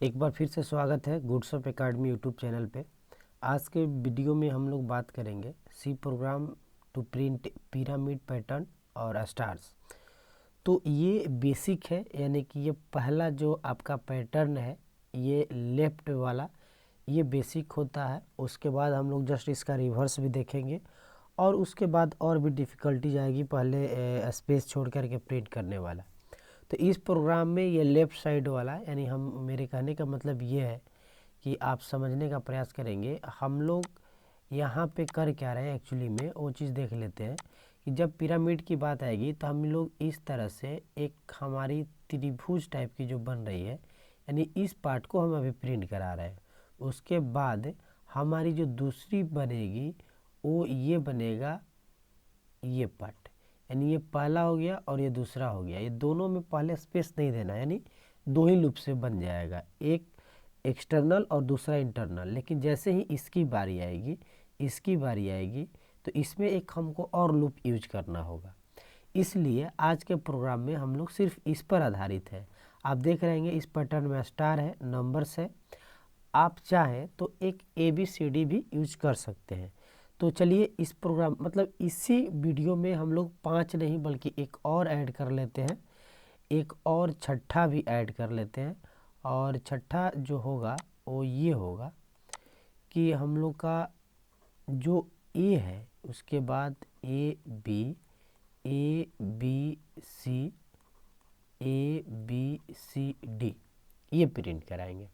एक बार फिर से स्वागत है goods of academy YouTube channel पे। आज के वीडियो में हम लोग बात करेंगे C program to print pyramid pattern और स्टार्स। तो ये बेसिक है, यानी कि ये पहला जो आपका पैटर्न है ये लेफ्ट वाला, ये बेसिक होता है। उसके बाद हम लोग जस्ट इसका रिवर्स भी देखेंगे और उसके बाद और भी डिफ़िकल्टी जाएगी पहले स्पेस छोड़ करके प्रिंट करने वाला। तो इस प्रोग्राम में ये लेफ़्ट साइड वाला, यानी हम मेरे कहने का मतलब ये है कि आप समझने का प्रयास करेंगे हम लोग यहाँ पे कर क्या रहे हैं एक्चुअली में, वो चीज़ देख लेते हैं कि जब पिरामिड की बात आएगी तो हम लोग इस तरह से एक हमारी त्रिभुज टाइप की जो बन रही है, यानी इस पार्ट को हम अभी प्रिंट करा रहे हैं। उसके बाद हमारी जो दूसरी बनेगी वो ये बनेगा, ये पार्ट, यानी ये पहला हो गया और ये दूसरा हो गया। ये दोनों में पहले स्पेस नहीं देना, यानी दो ही लूप से बन जाएगा, एक एक्सटर्नल और दूसरा इंटरनल। लेकिन जैसे ही इसकी बारी आएगी तो इसमें एक हमको और लूप यूज करना होगा। इसलिए आज के प्रोग्राम में हम लोग सिर्फ इस पर आधारित है। आप देख रहे हैं इस पैटर्न में स्टार है, नंबर्स है। आप चाहें तो एक ABCD भी यूज कर सकते हैं। तो चलिए इस प्रोग्राम मतलब इसी वीडियो में हम लोग 5 नहीं बल्कि एक और ऐड कर लेते हैं, एक और छठा भी ऐड कर लेते हैं। और छठा जो होगा वो ये होगा कि हम लोग का जो ए है उसके बाद ABCD ये प्रिंट कराएंगे।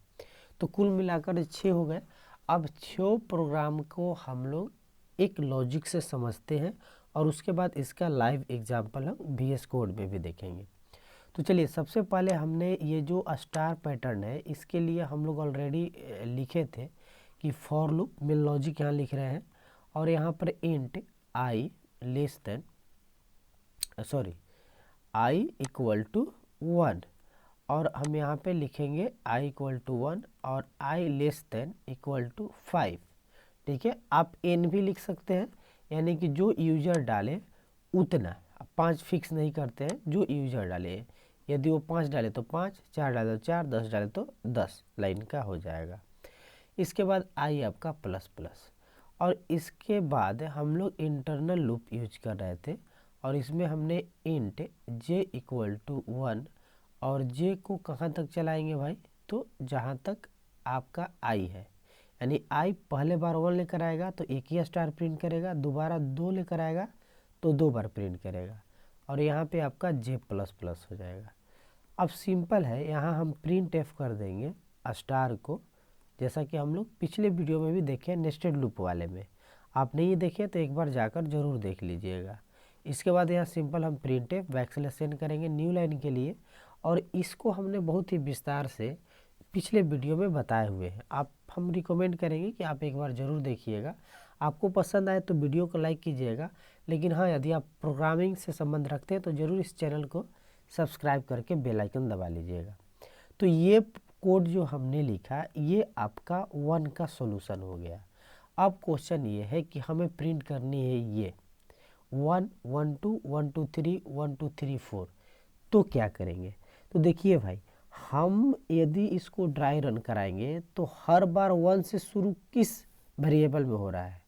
तो कुल मिलाकर 6 हो गए। अब 6 प्रोग्राम को हम लोग एक लॉजिक से समझते हैं और उसके बाद इसका लाइव एग्जांपल हम VS कोड में भी देखेंगे। तो चलिए सबसे पहले हमने ये जो स्टार पैटर्न है इसके लिए हम लोग ऑलरेडी लिखे थे कि फॉर लूप में लॉजिक यहाँ लिख रहे हैं और यहाँ पर int i less than i equal to 1 और हम यहाँ पे लिखेंगे i इक्वल टू 1 और i less than equal to 5। ठीक है, आप n भी लिख सकते हैं, यानी कि जो यूजर डाले उतना, 5 फिक्स नहीं करते हैं, जो यूजर डाले। यदि वो 5 डाले तो 5, 4 डाले तो 4, 10 डाले तो 10 लाइन का हो जाएगा। इसके बाद i आपका प्लस प्लस और इसके बाद हम लोग इंटरनल लूप यूज कर रहे थे और इसमें हमने इंट j इक्वल टू 1 और j को कहाँ तक चलाएंगे भाई, तो जहाँ तक आपका i है, यानी i पहले बार 1 लेकर आएगा तो एक ही स्टार प्रिंट करेगा, दोबारा 2 लेकर आएगा तो 2 बार प्रिंट करेगा और यहाँ पे आपका j प्लस प्लस हो जाएगा। अब सिंपल है, यहाँ हम प्रिंट एफ कर देंगे स्टार को, जैसा कि हम लोग पिछले वीडियो में भी देखे नेस्टेड लूप वाले में। आप नहीं देखे तो एक बार जाकर ज़रूर देख लीजिएगा। इसके बाद यहाँ सिंपल हम प्रिंट एफ बैकस्लैश करेंगे न्यू लाइन के लिए और इसको हमने बहुत ही विस्तार से पिछले वीडियो में बताए हुए हैं। हम रिकमेंड करेंगे कि आप एक बार ज़रूर देखिएगा। आपको पसंद आए तो वीडियो को लाइक कीजिएगा, लेकिन हाँ यदि आप प्रोग्रामिंग से संबंध रखते हैं तो ज़रूर इस चैनल को सब्सक्राइब करके बेल आइकन दबा लीजिएगा। तो ये कोड जो हमने लिखा ये आपका 1 का सॉल्यूशन हो गया। अब क्वेश्चन ये है कि हमें प्रिंट करनी है ये 1 1 2 1 2 3 1 2 3 4। तो क्या करेंगे, तो देखिए भाई, हम यदि इसको ड्राई रन कराएंगे तो हर बार 1 से शुरू किस वेरिएबल में हो रहा है,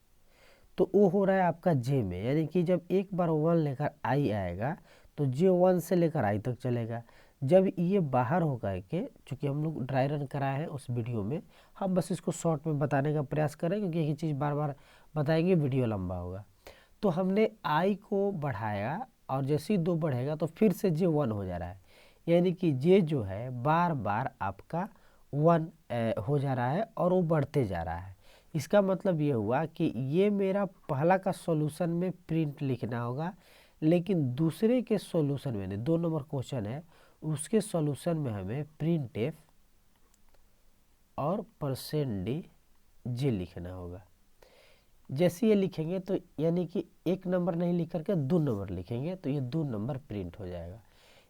तो वो हो रहा है आपका j में, यानी कि जब एक बार 1 लेकर i आएगा तो j 1 से लेकर i तक चलेगा। जब ये बाहर होकर के, चूँकि हम लोग ड्राई रन कराए हैं उस वीडियो में, हम बस इसको शॉर्ट में बताने का प्रयास करें क्योंकि एक ही चीज़ बार बार बताएंगे वीडियो लंबा होगा। तो हमने i को बढ़ाया और जैसे ही 2 बढ़ेगा तो फिर से j 1 हो जा रहा है, यानी कि j जो है बार बार आपका 1 हो जा रहा है और वो बढ़ते जा रहा है। इसका मतलब ये हुआ कि ये मेरा पहला का सॉल्यूशन में प्रिंट लिखना होगा, लेकिन दूसरे के सॉल्यूशन में 2 नंबर क्वेश्चन है उसके सॉल्यूशन में हमें प्रिंट एफ और %d लिखना होगा। जैसे ये लिखेंगे तो यानी कि 1 नंबर नहीं लिख करके 2 नंबर लिखेंगे तो ये 2 नंबर प्रिंट हो जाएगा।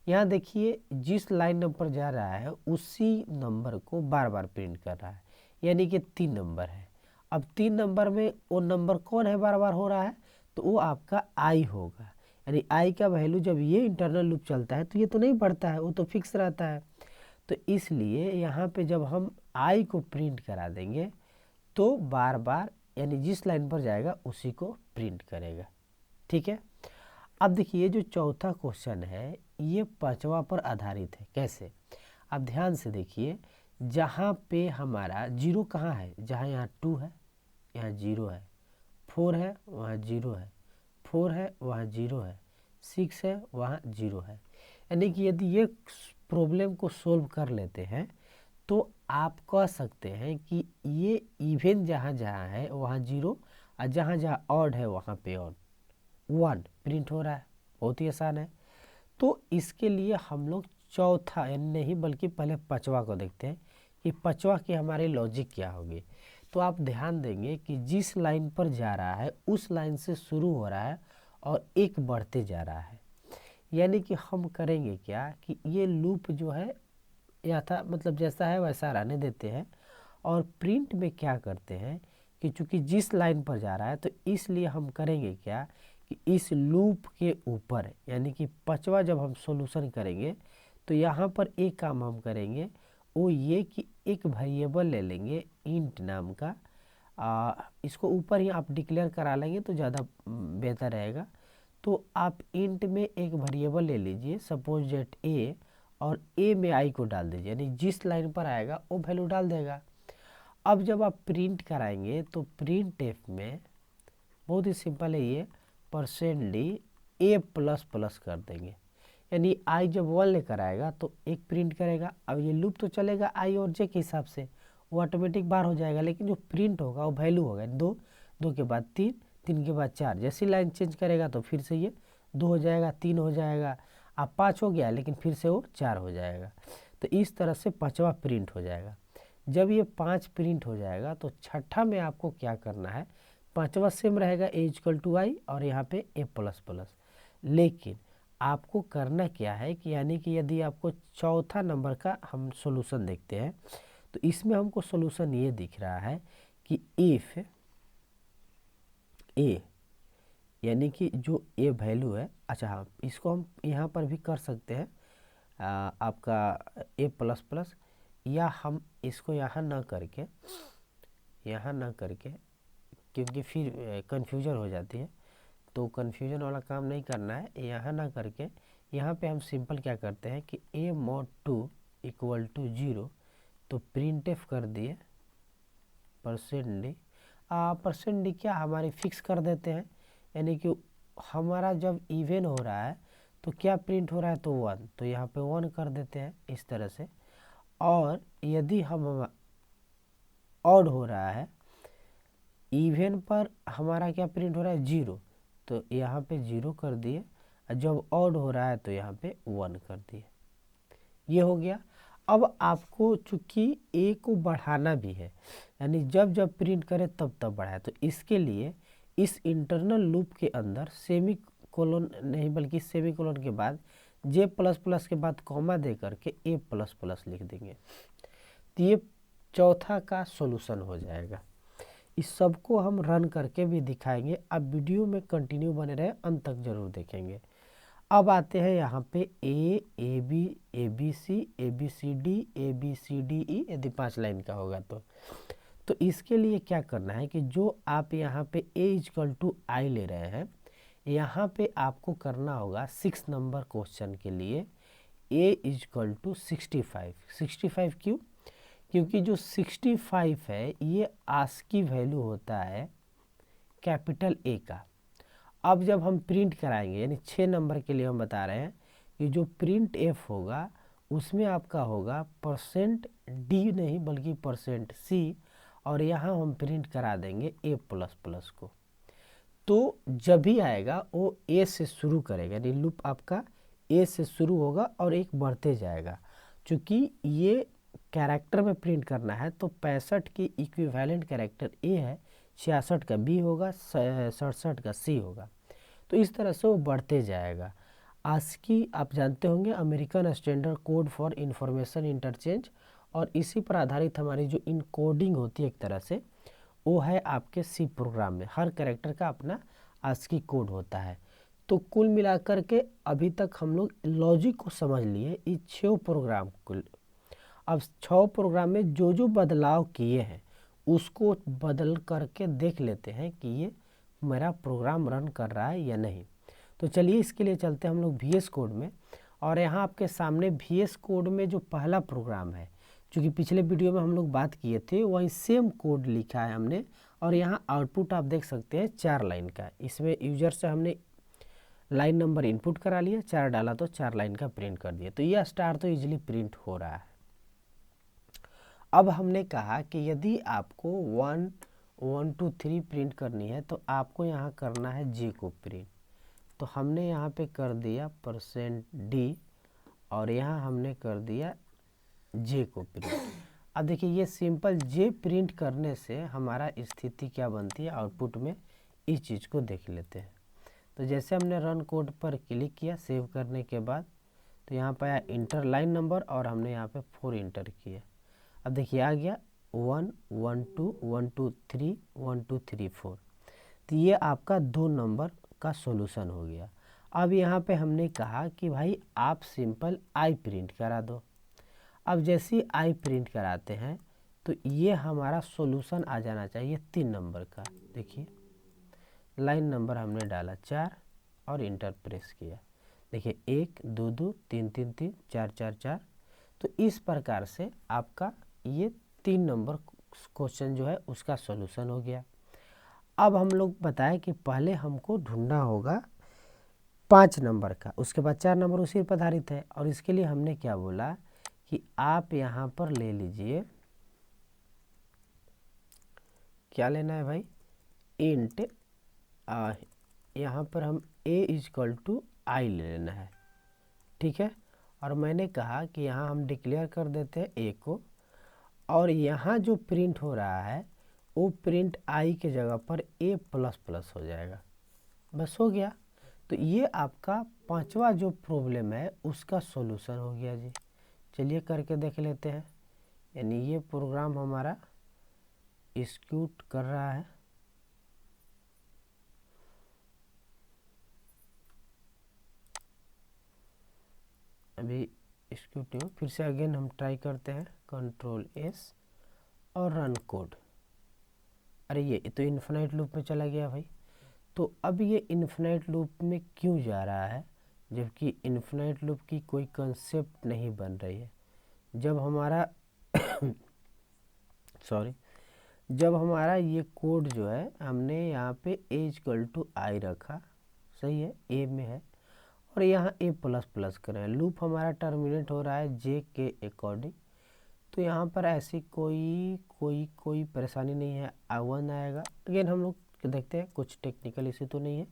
यहाँ देखिए जिस लाइन नंबर जा रहा है उसी नंबर को बार बार प्रिंट कर रहा है, यानी कि 3 नंबर है। अब 3 नंबर में वो नंबर कौन है बार बार हो रहा है, तो वो आपका i होगा, यानी i का वैल्यू जब ये इंटरनल लूप चलता है तो ये तो नहीं बढ़ता है, वो तो फिक्स रहता है। तो इसलिए यहाँ पे जब हम आई को प्रिंट करा देंगे तो बार बार यानी जिस लाइन पर जाएगा उसी को प्रिंट करेगा। ठीक है, अब देखिए जो चौथा क्वेश्चन है ये पांचवा पर आधारित है। कैसे? अब ध्यान से देखिए, जहाँ पे हमारा जीरो कहाँ है, जहाँ यहाँ 2 है यहाँ 0 है, 4 है वहाँ 0 है, 4 है वहाँ 0 है, 6 है वहाँ 0 है। यानी कि यदि ये प्रॉब्लम को सोल्व कर लेते हैं तो आप कह सकते हैं कि ये इवन जहाँ जहाँ है वहाँ 0 और जहाँ जहाँ ऑड है वहाँ पे ऑड 1 प्रिंट हो रहा है। बहुत ही आसान है। तो इसके लिए हम लोग चौथा यानी नहीं बल्कि पहले पांचवा को देखते हैं कि पांचवा की हमारी लॉजिक क्या होगी। तो आप ध्यान देंगे कि जिस लाइन पर जा रहा है उस लाइन से शुरू हो रहा है और एक बढ़ते जा रहा है। यानी कि हम करेंगे क्या कि ये लूप जो है या था मतलब जैसा है वैसा रहने देते हैं और प्रिंट में क्या करते हैं कि चूंकि जिस लाइन पर जा रहा है तो इसलिए हम करेंगे क्या कि इस लूप के ऊपर यानी कि पांचवा जब हम सॉल्यूशन करेंगे तो यहाँ पर एक काम हम करेंगे वो ये कि एक वेरिएबल ले लेंगे इंट नाम का। इसको ऊपर ही आप डिक्लेयर करा लेंगे तो ज़्यादा बेहतर रहेगा। तो आप इंट में एक वेरिएबल ले लीजिए सपोज डेट ए और ए में आई को डाल दीजिए यानी जिस लाइन पर आएगा वो वैल्यू डाल देगा। अब जब आप प्रिंट कराएंगे तो प्रिंट एफ में बहुत ही सिंपल है ये %d a प्लस कर देंगे यानी आई जब 1 लेकर आएगा तो एक प्रिंट करेगा। अब ये लूप तो चलेगा आई और जे के हिसाब से, वो ऑटोमेटिक बार हो जाएगा, लेकिन जो प्रिंट होगा वो वैल्यू होगा 2, 2 के बाद 3, 3 के बाद 4। जैसी लाइन चेंज करेगा तो फिर से ये 2 हो जाएगा, 3 हो जाएगा, अब 5 हो गया लेकिन फिर से वो 4 हो जाएगा। तो इस तरह से पांचवा प्रिंट हो जाएगा। जब ये 5 प्रिंट हो जाएगा तो छठा में आपको क्या करना है, पांचवा सेम रहेगा a=i और यहाँ पे a++। लेकिन आपको करना क्या है कि यानी कि यदि आपको चौथा नंबर का हम सॉल्यूशन देखते हैं तो इसमें हमको सॉल्यूशन ये दिख रहा है कि इफ a यानी कि जो a वैल्यू है, अच्छा हाँ इसको हम यहाँ पर भी कर सकते हैं आपका a++ या हम इसको यहाँ ना करके क्योंकि फिर कन्फ्यूजन हो जाती है, तो कन्फ्यूजन वाला काम नहीं करना है। यहाँ ना करके यहाँ पे हम सिंपल क्या करते हैं कि a mod 2 = 0 तो प्रिंट एफ कर दिए %d क्या हमारी फिक्स कर देते हैं यानी कि हमारा जब इवन हो रहा है तो क्या प्रिंट हो रहा है तो 1, तो यहाँ पे 1 कर देते हैं इस तरह से। और यदि हम ऑड हो रहा है इवन पर हमारा क्या प्रिंट हो रहा है 0, तो यहाँ पे 0 कर दिए, जब ऑड हो रहा है तो यहाँ पे 1 कर दिए। ये हो गया। अब आपको चूंकि a को बढ़ाना भी है यानी जब जब प्रिंट करे तब तब बढ़ाए, तो इसके लिए इस इंटरनल लूप के अंदर सेमी कोलन नहीं बल्कि सेमी कोलन के बाद j++ के बाद कॉमा दे करके a++ लिख देंगे। तो ये चौथा का सॉल्यूशन हो जाएगा। इस सब को हम रन करके भी दिखाएंगे। अब वीडियो में कंटिन्यू बने रहे, अंत तक जरूर देखेंगे। अब आते हैं यहाँ पे a, ab, abc, abcd, abcde यदि 5 लाइन का होगा तो इसके लिए क्या करना है कि जो आप यहाँ पे a=i ले रहे हैं, यहाँ पे आपको करना होगा 6 नंबर क्वेश्चन के लिए a=65। 65 क्यों? क्योंकि जो 65 है ये आस्की वैल्यू होता है कैपिटल A का। अब जब हम प्रिंट कराएंगे यानी 6 नंबर के लिए हम बता रहे हैं कि जो प्रिंट एफ होगा उसमें आपका होगा %d नहीं बल्कि %c और यहाँ हम प्रिंट करा देंगे a++ को। तो जब भी आएगा वो a से शुरू करेगा यानी लूप आपका a से शुरू होगा और एक बढ़ते जाएगा। चूँकि ये कैरेक्टर में प्रिंट करना है तो 65 की इक्विवेलेंट कैरेक्टर a है, 66 का b होगा, 67 का c होगा। तो इस तरह से वो बढ़ते जाएगा। आस्की आप जानते होंगे American standard code for information interchange, और इसी पर आधारित हमारी जो इनकोडिंग होती है एक तरह से वो है आपके सी प्रोग्राम में। हर कैरेक्टर का अपना आस्की कोड होता है। तो कुल मिलाकर के अभी तक हम लोग लॉजिक को समझ लिए इस 6 प्रोग्राम को। अब 6 प्रोग्राम में जो जो बदलाव किए हैं उसको बदल करके देख लेते हैं कि ये मेरा प्रोग्राम रन कर रहा है या नहीं। तो चलिए इसके लिए चलते हैं हम लोग VS कोड में, और यहाँ आपके सामने VS कोड में जो पहला प्रोग्राम है, चूँकि पिछले वीडियो में हम लोग बात किए थे वही सेम कोड लिखा है हमने, और यहाँ आउटपुट आप देख सकते हैं 4 लाइन का। इसमें यूजर से हमने लाइन नंबर इनपुट करा लिया, 4 डाला तो 4 लाइन का प्रिंट कर दिया। तो यह स्टार तो इजीली प्रिंट हो रहा है। अब हमने कहा कि यदि आपको 1 1 2 3 प्रिंट करनी है तो आपको यहाँ करना है J को प्रिंट। तो हमने यहाँ पे कर दिया %D और यहाँ हमने कर दिया J को प्रिंट। अब देखिए ये सिंपल J प्रिंट करने से हमारा स्थिति क्या बनती है आउटपुट में, इस चीज़ को देख लेते हैं। तो जैसे हमने रन कोड पर क्लिक किया सेव करने के बाद, तो यहाँ पर आया इंटर लाइन नंबर और हमने यहाँ पे 4 इंटर किया। अब देखिए आ गया 1 1 2 1 2 3 1 2 3 4। तो ये आपका 2 नंबर का सॉल्यूशन हो गया। अब यहाँ पे हमने कहा कि भाई आप सिंपल I प्रिंट करा दो। अब जैसे ही I प्रिंट कराते हैं तो ये हमारा सॉल्यूशन आ जाना चाहिए 3 नंबर का। देखिए लाइन नंबर हमने डाला 4 और इंटर प्रेस किया। देखिए 1 2 2 3 3 3 4 4 4। तो इस प्रकार से आपका ये 3 नंबर क्वेश्चन जो है उसका सॉल्यूशन हो गया। अब हम लोग बताएं कि पहले हमको ढूंढना होगा 5 नंबर का, उसके बाद 4 नंबर उसी पर आधारित है। और इसके लिए हमने क्या बोला कि आप यहाँ पर ले लीजिए, क्या लेना है भाई, इंट यहाँ पर हम a=i ले लेना है, ठीक है। और मैंने कहा कि यहाँ हम डिक्लेयर कर देते हैं a को, और यहाँ जो प्रिंट हो रहा है वो प्रिंट i के जगह पर a++ हो जाएगा। बस हो गया। तो ये आपका 5वां जो प्रॉब्लम है उसका सॉल्यूशन हो गया जी। चलिए करके देख लेते हैं। यानी ये प्रोग्राम हमारा एग्जीक्यूट कर रहा है। अभी एग्जीक्यूट नहीं, फिर से अगेन हम ट्राई करते हैं, Ctrl+S और रन कोड। अरे ये तो इन्फिनाइट लूप में चला गया भाई। तो अब ये इन्फिनाइट लूप में क्यों जा रहा है, जबकि इन्फिनाइट लूप की कोई कंसेप्ट नहीं बन रही है। जब हमारा सॉरी जब हमारा ये कोड जो है हमने यहाँ पे a=i रखा, सही है, a में है, और यहाँ a++ करें, लूप हमारा टर्मिनेट हो रहा है j के अकॉर्डिंग। तो यहाँ पर ऐसी कोई परेशानी नहीं है, 1 आएगा। अगेन हम लोग देखते हैं कुछ टेक्निकल इशू तो नहीं है,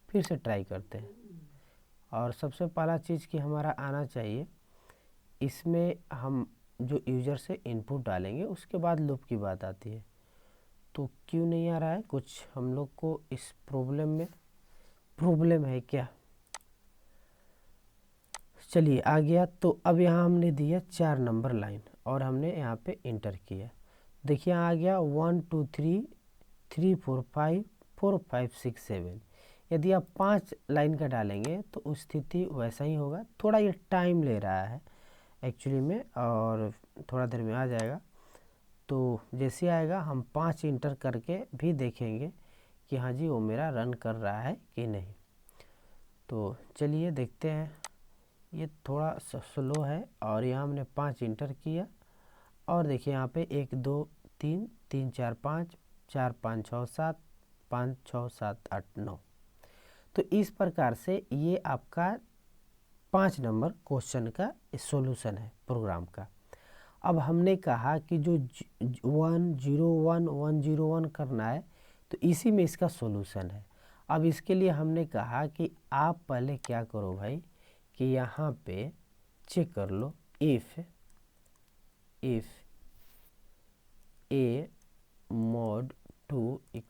फिर से ट्राई करते हैं। और सबसे पहला चीज़ कि हमारा आना चाहिए, इसमें हम जो यूज़र से इनपुट डालेंगे उसके बाद लूप की बात आती है। तो क्यों नहीं आ रहा है, कुछ हम लोग को इस प्रॉब्लम है क्या। चलिए आ गया। तो अब यहाँ हमने दिया 4 नंबर लाइन और हमने यहाँ पे इंटर किया। देखिए आ गया 1 2 3 3 4 5 4 5 6 7। यदि आप 5 लाइन का डालेंगे तो स्थिति वैसा ही होगा। थोड़ा ये टाइम ले रहा है एक्चुअली में, और थोड़ा देर में आ जाएगा। तो जैसे आएगा हम 5 इंटर करके भी देखेंगे कि हाँ जी वो मेरा रन कर रहा है कि नहीं। तो चलिए देखते हैं। ये थोड़ा स्लो है, और यहाँ हमने 5 इंटर किया, और देखिए यहाँ पे 1 2 3 3 4 5 4 5 6 7 5 6 7 8 9। तो इस प्रकार से ये आपका 5 नंबर क्वेश्चन का सॉल्यूशन है प्रोग्राम का। अब हमने कहा कि जो 1 0 1 1 0 1 करना है, तो इसी में इसका सॉल्यूशन है। अब इसके लिए हमने कहा कि आप पहले क्या करो भाई, कि यहाँ पे चेक कर लो इफ़ a mod 2 =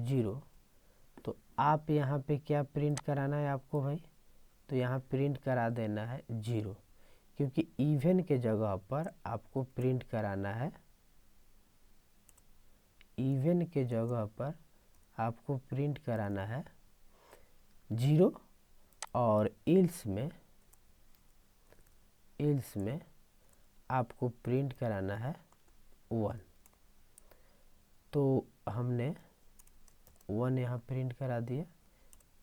0। तो आप यहाँ पे क्या प्रिंट कराना है आपको भाई, तो यहाँ प्रिंट करा देना है 0, क्योंकि इवन के जगह पर आपको प्रिंट कराना है, इवन के जगह पर आपको प्रिंट कराना है 0, और इल्स में आपको प्रिंट कराना है 1, तो हमने 1 यहाँ प्रिंट करा दिया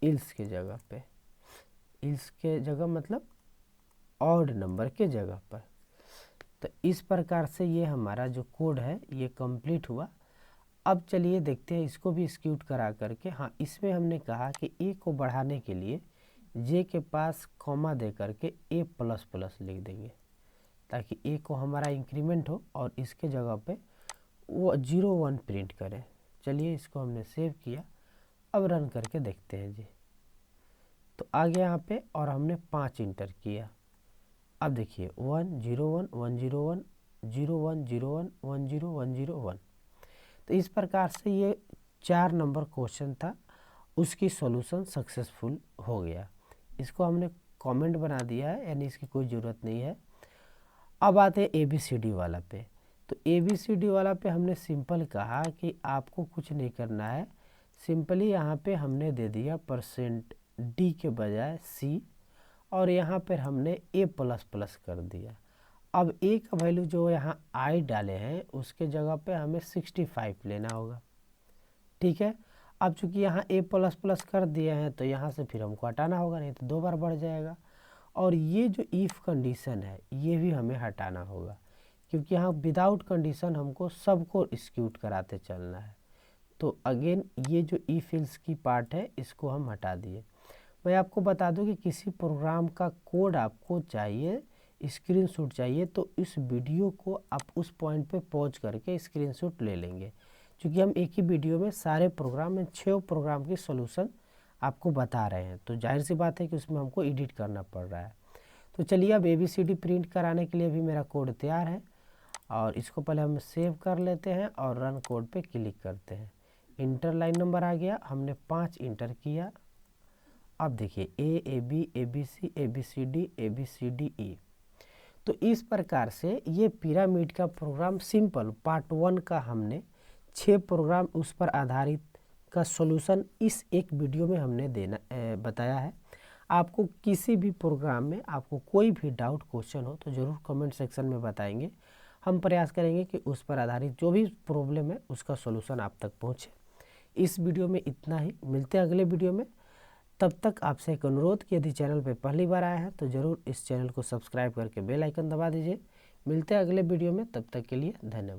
इल्स के जगह पे, इल्स के जगह मतलब ऑड नंबर के जगह पर। तो इस प्रकार से ये हमारा जो कोड है ये कंप्लीट हुआ। अब चलिए देखते हैं इसको भी एक्सिक्यूट करा करके। हाँ, इसमें हमने कहा कि ए को बढ़ाने के लिए जे के पास कॉमा दे करके ए प्लस प्लस लिख देंगे ताकि ए को हमारा इंक्रीमेंट हो और इसके जगह पे वो 01 प्रिंट करें। चलिए इसको हमने सेव किया, अब रन करके देखते हैं जी। तो आ गया यहाँ पे और हमने 5 इंटर किया। अब देखिए 1 0 1 1 0 1 0 1 0 1 1 0 1 0 1। तो इस प्रकार से ये 4 नंबर क्वेश्चन था, उसकी सॉल्यूशन सक्सेसफुल हो गया। इसको हमने कमेंट बना दिया है, यानी इसकी कोई ज़रूरत नहीं है। अब आते हैं ABCD वाला पे। तो ABCD वाला पे हमने सिंपल कहा कि आपको कुछ नहीं करना है, सिंपली यहाँ पे हमने दे दिया %D के बजाय C और यहाँ पर हमने A प्लस प्लस कर दिया। अब A का वैल्यू जो यहाँ I डाले हैं उसके जगह पे हमें 65 लेना होगा, ठीक है। अब चूंकि यहाँ A प्लस प्लस कर दिए हैं तो यहाँ से फिर हमको हटाना होगा, नहीं तो 2 बार बढ़ जाएगा। और ये जो इफ़ कंडीशन है ये भी हमें हटाना होगा, क्योंकि यहाँ विदाउट कंडीशन हमको सबको एक्सिक्यूट कराते चलना है। तो अगेन ये जो इफ एल्स की पार्ट है इसको हम हटा दिए। मैं आपको बता दूं कि किसी प्रोग्राम का कोड आपको चाहिए, स्क्रीनशॉट चाहिए, तो इस वीडियो को आप उस पॉइंट पे पॉज करके स्क्रीनशॉट ले लेंगे, क्योंकि हम एक ही वीडियो में सारे प्रोग्राम में 6 प्रोग्राम की सॉल्यूशन आपको बता रहे हैं। तो जाहिर सी बात है कि उसमें हमको एडिट करना पड़ रहा है। तो चलिए अब ABCD प्रिंट कराने के लिए भी मेरा कोड तैयार है और इसको पहले हम सेव कर लेते हैं और रन कोड पे क्लिक करते हैं। इंटर लाइन नंबर आ गया, हमने 5 इंटर किया। अब देखिए A A B A B C A B C D A B C D E। तो इस प्रकार से ये पिरामिड का प्रोग्राम सिंपल पार्ट 1 का हमने 6 प्रोग्राम उस पर आधारित का सॉल्यूशन इस एक वीडियो में हमने बताया है। आपको किसी भी प्रोग्राम में आपको कोई भी डाउट क्वेश्चन हो तो ज़रूर कमेंट सेक्शन में बताएंगे, हम प्रयास करेंगे कि उस पर आधारित जो भी प्रॉब्लम है उसका सॉल्यूशन आप तक पहुँचे। इस वीडियो में इतना ही, मिलते हैं अगले वीडियो में। तब तक आपसे एक अनुरोध कि यदि चैनल पर पहली बार आया है तो ज़रूर इस चैनल को सब्सक्राइब करके बेल आइकन दबा दीजिए। मिलते हैं अगले वीडियो में, तब तक के लिए धन्यवाद।